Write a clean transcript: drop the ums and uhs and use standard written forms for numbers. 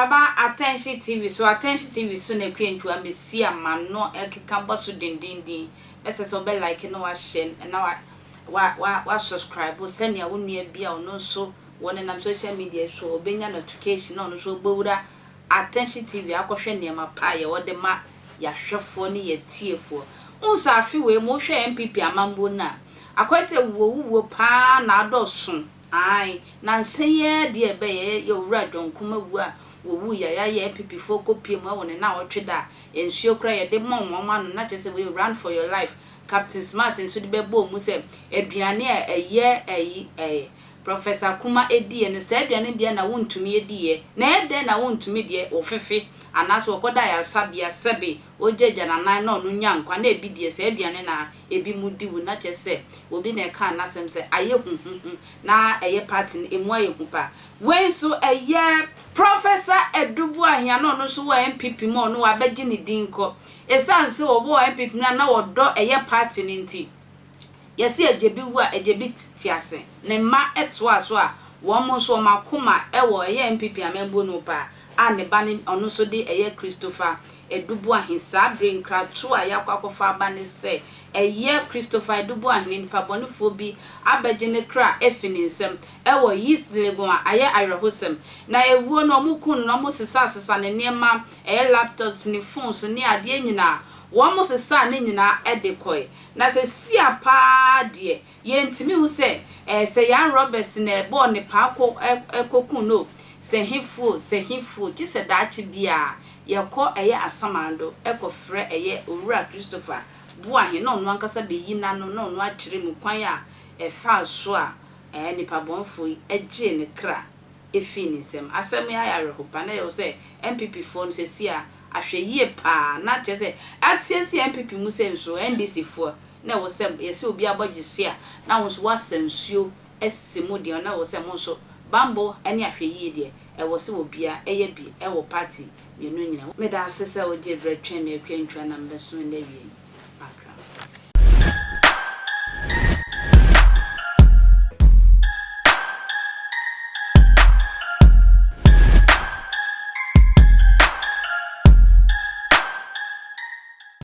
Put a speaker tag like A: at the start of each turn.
A: baba attention TV so na kwentu amesi amano ekeka boso dindindin ese so be like no wa share na wa subscribe o send ya wonu bia ono so wona na social media so obenya notification ono so gbowura attention TV akohwe niam pa ye wode ma ya hwefo ne ye tiefo unsa afi we mo hwe NPP amambo na akwese wo pa na adoso ai na nseye de ebe ye wura donkuma wu a wo ya NPP fo kopie mu wona na wotweda ensuo kra ye de momma no na chese we run for your life Captain Smart nso de bebo mu se aduane a eye Professor Kuma edi ne se aduane bia na wontumi edi na ede na wontumi de ofefe anaso okoda ya sabia sebe ojeja na nan no nya nkwa na ebi die se aduane na ebi mudi wu na chese obi na ka na sem se aye na eye party emu aye kupa wenso eye Professor Boahen no no so wa NPP mo no wa beji ni dinko esanse obo NPP na wodo eye party ni nti yesi ejebi wu a ejebi tiase ne ma eto aso a wo mo so makoma ewo eye NPP amembo no pa ane bani ono so de eye Christopher Boahen sa brain crack to a yakwakofa bani se eye Christopher Boahen ni pabonifo bi abegene kra efininsem ewo East Legon aye R0bbed na ewuo no mukun no mo sesa ne niema eye laptops ni phones ni ade nyina wo mo sesa ne nyina edekoi na se sia pa de ye ntimi hu se se R0bbed na ebo ne pa ekokun no se hifu ti se dachi bia yeko eye asamando ekofre eye owura Christopher Boahen no no ankasa be yina no akire mu kwan a efa so a nipa bonfo eje ne kra efini nsem asem ya R0bbed na yo se NPP fo no se sia ahwe yie pa na chese atiesi NPP mu se nso NDC fo na wo se yesi obi abogisi a na wo so wasansuo esimu de na wo se mo so bambo eni ahwe yie de ewo se obia eye bi ewo party menu nyina me da asese o je bretwa me kwentwa na mbeso na wie